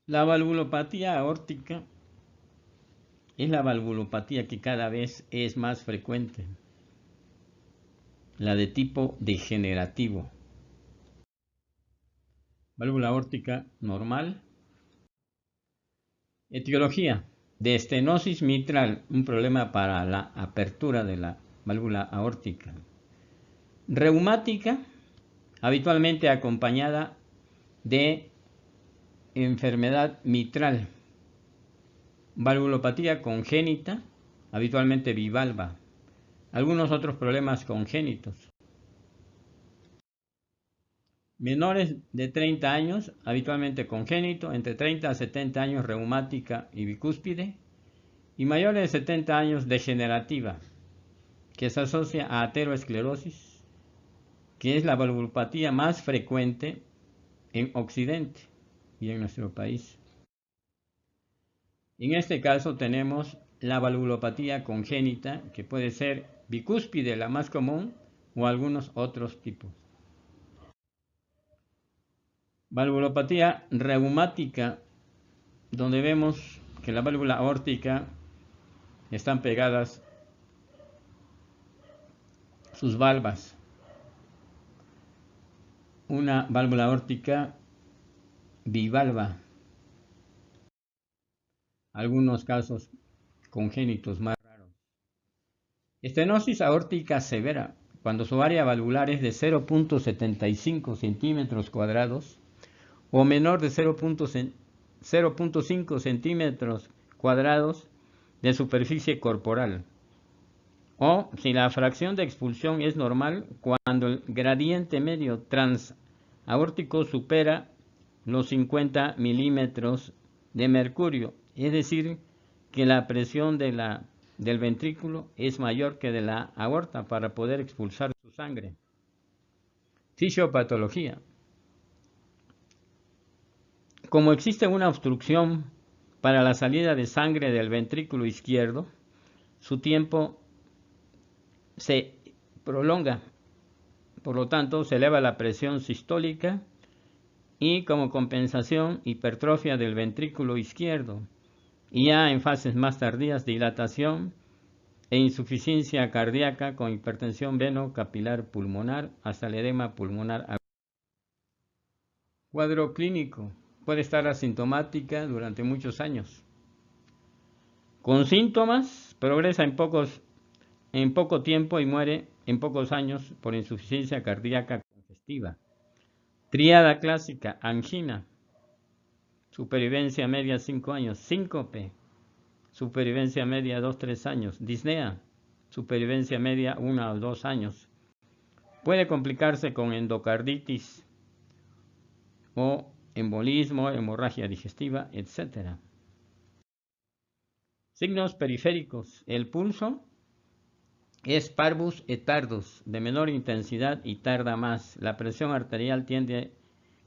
La valvulopatía aórtica es la valvulopatía que cada vez es más frecuente, la de tipo degenerativo. Válvula aórtica normal. Etiología de estenosis mitral, un problema para la apertura de la válvula aórtica. Reumática, habitualmente acompañada de enfermedad mitral. Valvulopatía congénita, habitualmente bivalva. Algunos otros problemas congénitos. Menores de 30 años, habitualmente congénito, entre 30 a 70 años reumática y bicúspide, y mayores de 70 años degenerativa, que se asocia a ateroesclerosis, que es la valvulopatía más frecuente en Occidente y en nuestro país. En este caso tenemos la valvulopatía congénita, que puede ser bicúspide, la más común, o algunos otros tipos. Valvulopatía reumática, donde vemos que la válvula aórtica están pegadas sus valvas. Una válvula aórtica bivalva. Algunos casos congénitos más raros. Estenosis aórtica severa, cuando su área valvular es de 0.75 centímetros cuadrados o menor de 0.5 centímetros cuadrados de superficie corporal. O si la fracción de expulsión es normal, cuando el gradiente medio transaórtico supera los 50 milímetros de mercurio, es decir, que la presión del ventrículo es mayor que de la aorta para poder expulsar su sangre. Fisiopatología. Como existe una obstrucción para la salida de sangre del ventrículo izquierdo, su tiempo se prolonga, por lo tanto se eleva la presión sistólica y como compensación hipertrofia del ventrículo izquierdo, y ya en fases más tardías dilatación e insuficiencia cardíaca con hipertensión veno-capilar pulmonar hasta el edema pulmonar. Cuadro clínico. Puede estar asintomática durante muchos años. Con síntomas, progresa en poco tiempo y muere en pocos años por insuficiencia cardíaca congestiva. Tríada clásica, angina, supervivencia media 5 años, síncope, supervivencia media 2-3 años, disnea, supervivencia media 1 o 2 años. Puede complicarse con endocarditis o embolismo, hemorragia digestiva, etc. Signos periféricos. El pulso es parvus et tardus, de menor intensidad y tarda más. La presión arterial tiende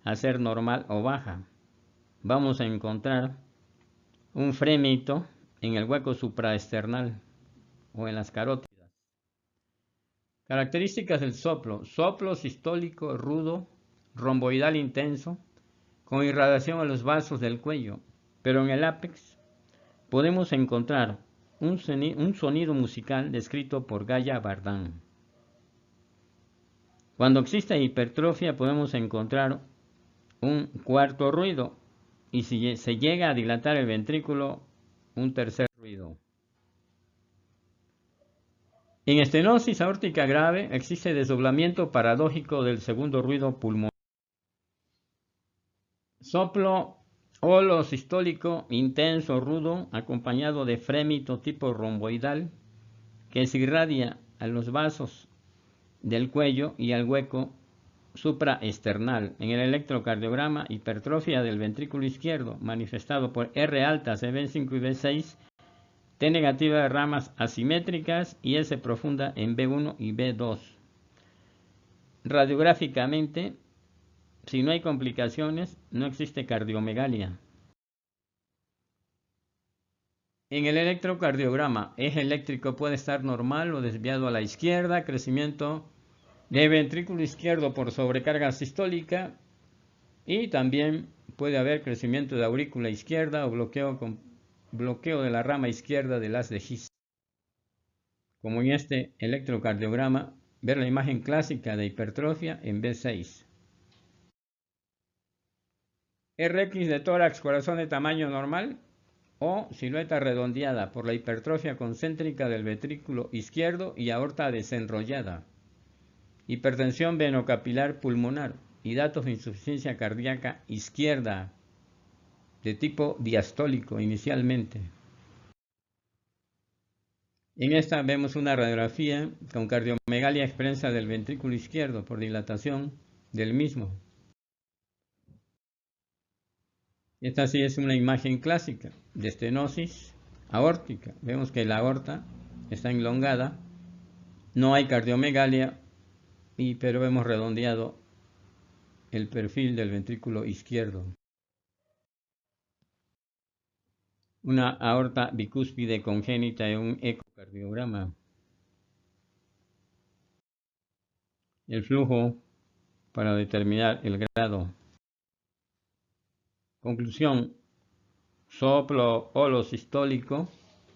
a ser normal o baja. Vamos a encontrar un frémito en el hueco supraesternal o en las carótidas. Características del soplo. Soplo sistólico rudo, romboidal intenso, con irradiación a los vasos del cuello, pero en el ápex podemos encontrar un sonido musical descrito por Gaya Bardán. Cuando existe hipertrofia podemos encontrar un cuarto ruido y si se llega a dilatar el ventrículo, un tercer ruido. En estenosis aórtica grave existe desdoblamiento paradójico del segundo ruido pulmonar. Soplo holosistólico intenso rudo acompañado de frémito tipo romboidal que se irradia a los vasos del cuello y al hueco supraesternal. En el electrocardiograma, hipertrofia del ventrículo izquierdo manifestado por R altas de B5 y B6, T negativa de ramas asimétricas y S profunda en B1 y B2. Radiográficamente, si no hay complicaciones, no existe cardiomegalia. En el electrocardiograma, eje eléctrico puede estar normal o desviado a la izquierda, crecimiento del ventrículo izquierdo por sobrecarga sistólica y también puede haber crecimiento de aurícula izquierda o bloqueo de la rama izquierda del haz de His. Como en este electrocardiograma, ver la imagen clásica de hipertrofia en B6. RX de tórax, corazón de tamaño normal o silueta redondeada por la hipertrofia concéntrica del ventrículo izquierdo y aorta desenrollada. Hipertensión venocapilar pulmonar y datos de insuficiencia cardíaca izquierda de tipo diastólico inicialmente. En esta vemos una radiografía con cardiomegalia expresa del ventrículo izquierdo por dilatación del mismo. Esta sí es una imagen clásica de estenosis aórtica. Vemos que la aorta está enlongada, no hay cardiomegalia, pero hemos redondeado el perfil del ventrículo izquierdo. Una aorta bicúspide congénita en un ecocardiograma. El flujo para determinar el grado. Conclusión: soplo holosistólico,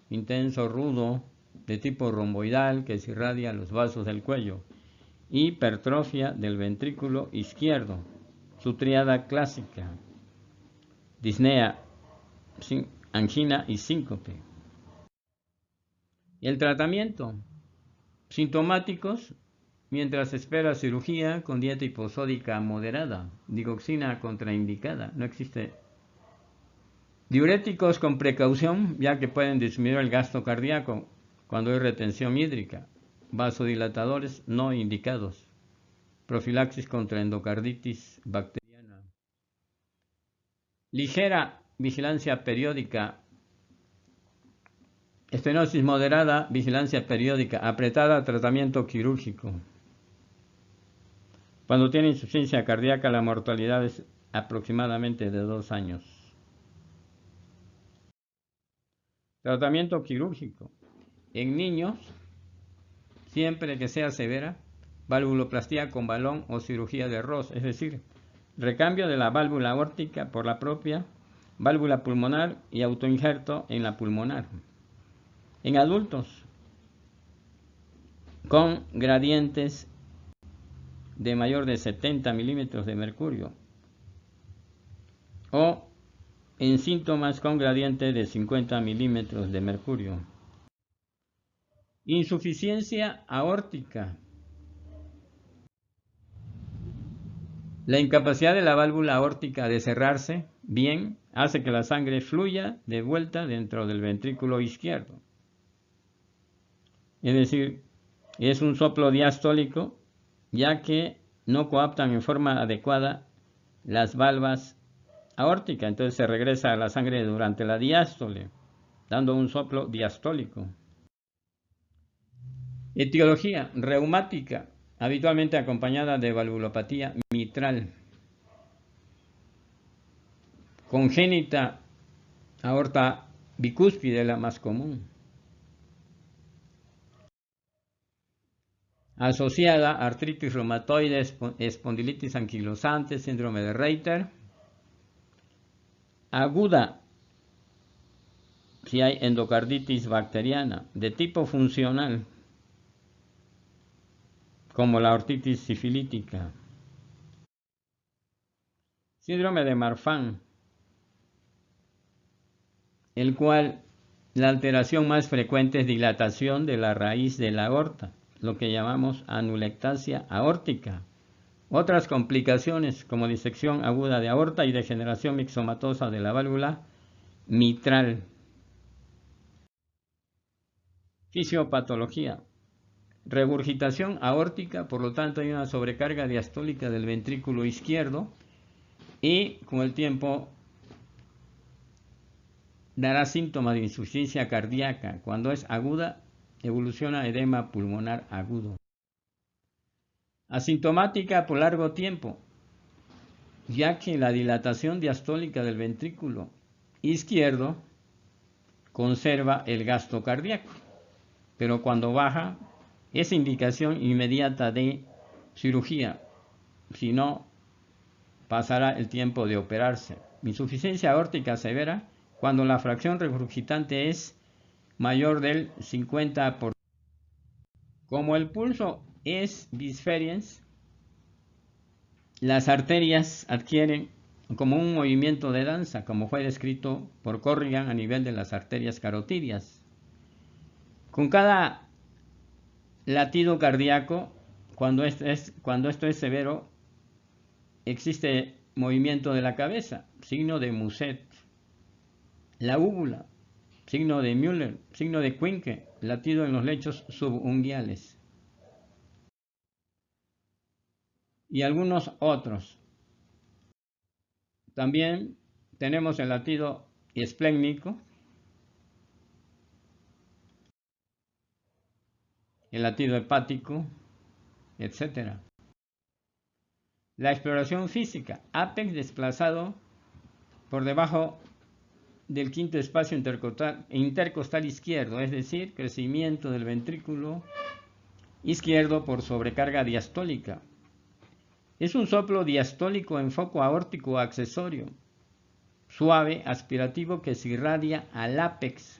intenso, rudo, de tipo romboidal que se irradia a los vasos del cuello. Hipertrofia del ventrículo izquierdo. Su triada clásica: disnea, angina y síncope. El tratamiento: sintomáticos, mientras espera cirugía con dieta hiposódica moderada, digoxina contraindicada, no existe. Diuréticos con precaución, ya que pueden disminuir el gasto cardíaco cuando hay retención hídrica. Vasodilatadores no indicados. Profilaxis contra endocarditis bacteriana. Ligera vigilancia periódica. Estenosis moderada, vigilancia periódica. Apretada, tratamiento quirúrgico. Cuando tiene insuficiencia cardíaca, la mortalidad es aproximadamente de 2 años. Tratamiento quirúrgico. En niños, siempre que sea severa, valvuloplastía con balón o cirugía de Ross, es decir, recambio de la válvula aórtica por la propia válvula pulmonar y autoinjerto en la pulmonar. En adultos, con gradientes de mayor de 70 milímetros de mercurio o en síntomas con gradiente de 50 milímetros de mercurio. Insuficiencia aórtica. La incapacidad de la válvula aórtica de cerrarse bien hace que la sangre fluya de vuelta dentro del ventrículo izquierdo. Es decir, es un soplo diastólico, ya que no coaptan en forma adecuada las valvas aórticas, entonces se regresa a la sangre durante la diástole, dando un soplo diastólico. Etiología: reumática, habitualmente acompañada de valvulopatía mitral. Congénita, aorta bicúspide, la más común. Asociada: artritis reumatoide, espondilitis anquilosante, síndrome de Reiter. Aguda, si hay endocarditis bacteriana, de tipo funcional, como la ortitis sifilítica. Síndrome de Marfan, el cual la alteración más frecuente es dilatación de la raíz de la aorta, lo que llamamos anulectasia aórtica. Otras complicaciones como disección aguda de aorta y degeneración mixomatosa de la válvula mitral. Fisiopatología: regurgitación aórtica, por lo tanto hay una sobrecarga diastólica del ventrículo izquierdo y con el tiempo dará síntomas de insuficiencia cardíaca. Cuando es aguda, evoluciona a edema pulmonar agudo. Asintomática por largo tiempo, ya que la dilatación diastólica del ventrículo izquierdo conserva el gasto cardíaco, pero cuando baja es indicación inmediata de cirugía, si no pasará el tiempo de operarse. Insuficiencia aórtica severa cuando la fracción regurgitante es mayor del 50%. Como el pulso es bisferiens, las arterias adquieren como un movimiento de danza, como fue descrito por Corrigan a nivel de las arterias carotidias. Con cada latido cardíaco, cuando esto es severo, existe movimiento de la cabeza, signo de Muset, la úvula, signo de Müller, signo de Quincke, latido en los lechos subunguiales. Y algunos otros. También tenemos el latido esplénico, el latido hepático, etc. La exploración física, apex desplazado por debajo del quinto espacio intercostal izquierdo, es decir, crecimiento del ventrículo izquierdo por sobrecarga diastólica. Es un soplo diastólico en foco aórtico accesorio, suave, aspirativo, que se irradia al ápex.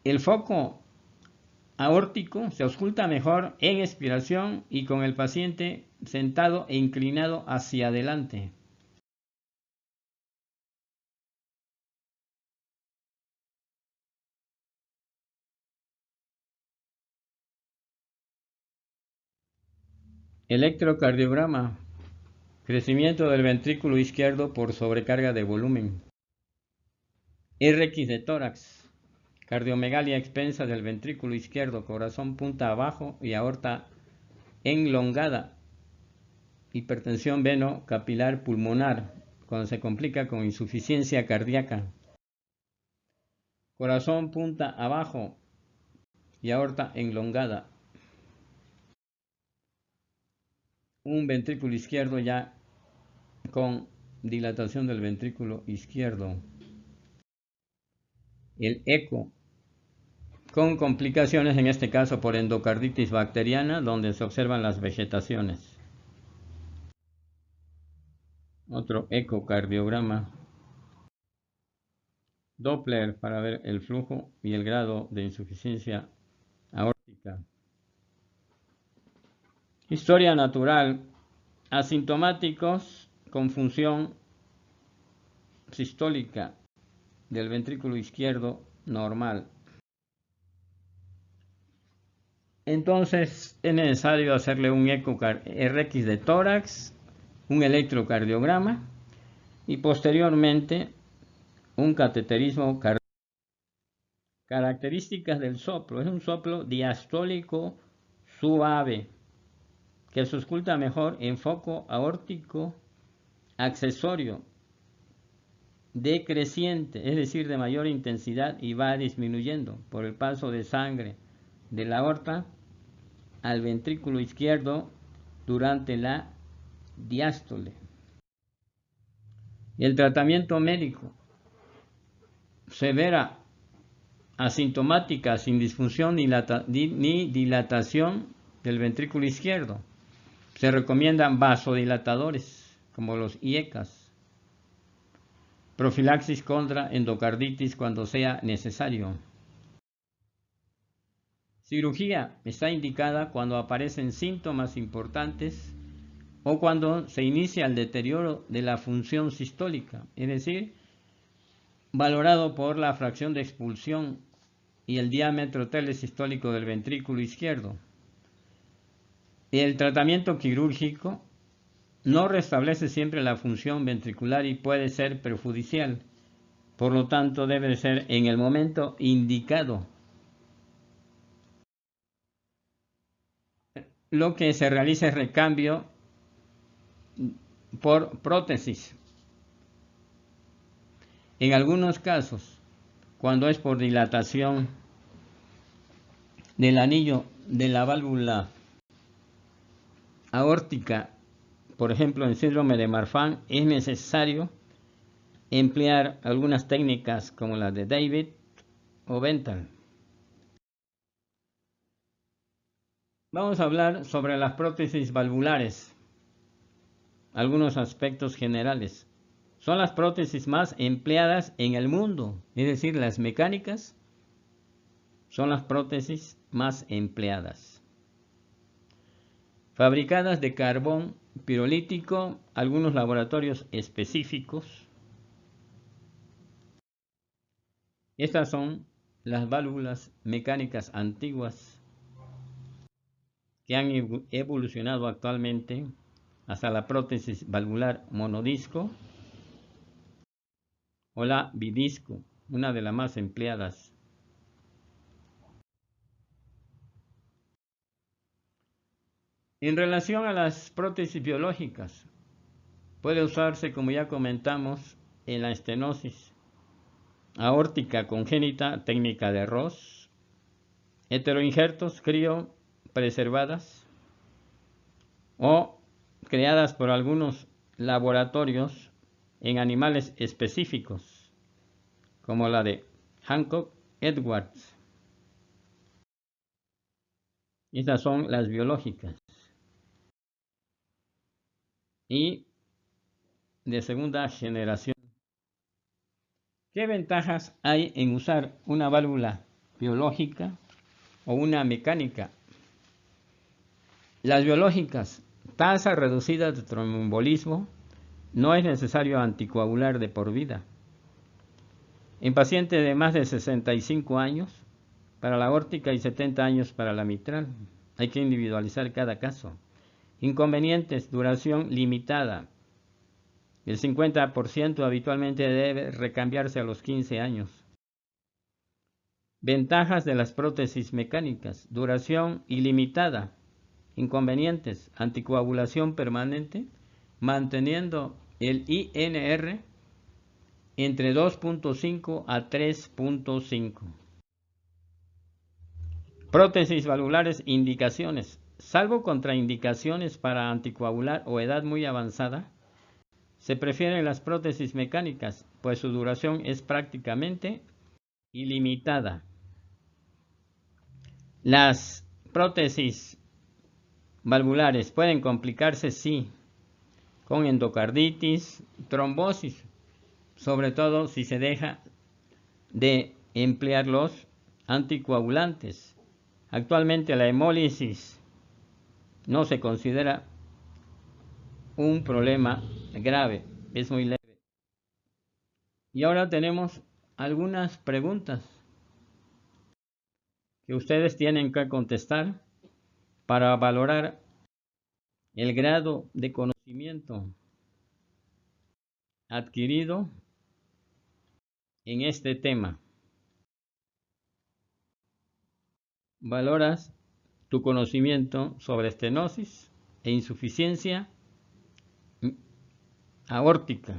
El foco aórtico se ausculta mejor en expiración y con el paciente sentado e inclinado hacia adelante. Electrocardiograma. Crecimiento del ventrículo izquierdo por sobrecarga de volumen. RX de tórax. Cardiomegalia expensa del ventrículo izquierdo, corazón punta abajo y aorta enlongada. Hipertensión veno-capilar pulmonar, cuando se complica con insuficiencia cardíaca. Corazón punta abajo y aorta enlongada. Un ventrículo izquierdo ya con dilatación del ventrículo izquierdo. El eco, con complicaciones en este caso por endocarditis bacteriana, donde se observan las vegetaciones. Otro ecocardiograma. Doppler para ver el flujo y el grado de insuficiencia aórtica. Historia natural. Asintomáticos con función sistólica del ventrículo izquierdo normal. Entonces es necesario hacerle un RX de tórax, un electrocardiograma y posteriormente un cateterismo cardíaco. Características del soplo. Es un soplo diastólico suave que se ausculta mejor en foco aórtico accesorio decreciente, es decir, de mayor intensidad, y va disminuyendo por el paso de sangre de la aorta al ventrículo izquierdo durante la diástole. El tratamiento médico. Severa, asintomática, sin disfunción ni dilatación del ventrículo izquierdo. Se recomiendan vasodilatadores como los IECAS. Profilaxis contra endocarditis cuando sea necesario. Cirugía está indicada cuando aparecen síntomas importantes o cuando se inicia el deterioro de la función sistólica, es decir, valorado por la fracción de expulsión y el diámetro telesistólico del ventrículo izquierdo. El tratamiento quirúrgico no restablece siempre la función ventricular y puede ser perjudicial, por lo tanto debe ser en el momento indicado. Lo que se realiza es recambio por prótesis. En algunos casos, cuando es por dilatación del anillo de la válvula aórtica, por ejemplo en síndrome de Marfan, es necesario emplear algunas técnicas como las de David o Benthal. Vamos a hablar sobre las prótesis valvulares. algunos aspectos generales. Son las prótesis más empleadas en el mundo, es decir, las mecánicas son las prótesis más empleadas. Fabricadas de carbón pirolítico, algunos laboratorios específicos. Estas son las válvulas mecánicas antiguas que han evolucionado actualmente hasta la prótesis valvular monodisco o la bidisco, una de las más empleadas. En relación a las prótesis biológicas, puede usarse, como ya comentamos, en la estenosis aórtica congénita, técnica de Ross, heteroinjertos criopreservadas o creadas por algunos laboratorios en animales específicos, como la de Hancock Edwards. Estas son las biológicas. Y de segunda generación. ¿Qué ventajas hay en usar una válvula biológica o una mecánica? Las biológicas, tasa reducida de tromboembolismo, no es necesario anticoagular de por vida. En pacientes de más de 65 años, para la aórtica y 70 años para la mitral, hay que individualizar cada caso. Inconvenientes, duración limitada. El 50% habitualmente debe recambiarse a los 15 años. Ventajas de las prótesis mecánicas, duración ilimitada. Inconvenientes, anticoagulación permanente, manteniendo el INR entre 2.5 a 3.5. Prótesis valvulares, indicaciones. Salvo contraindicaciones para anticoagular o edad muy avanzada, se prefieren las prótesis mecánicas, pues su duración es prácticamente ilimitada. Las prótesis valvulares pueden complicarse, sí, con endocarditis, trombosis, sobre todo si se deja de emplear los anticoagulantes. Actualmente la hemólisis no se considera un problema grave, es muy leve. Y ahora tenemos algunas preguntas que ustedes tienen que contestar para valorar el grado de conocimiento adquirido en este tema. Valoras tu conocimiento sobre estenosis e insuficiencia aórtica.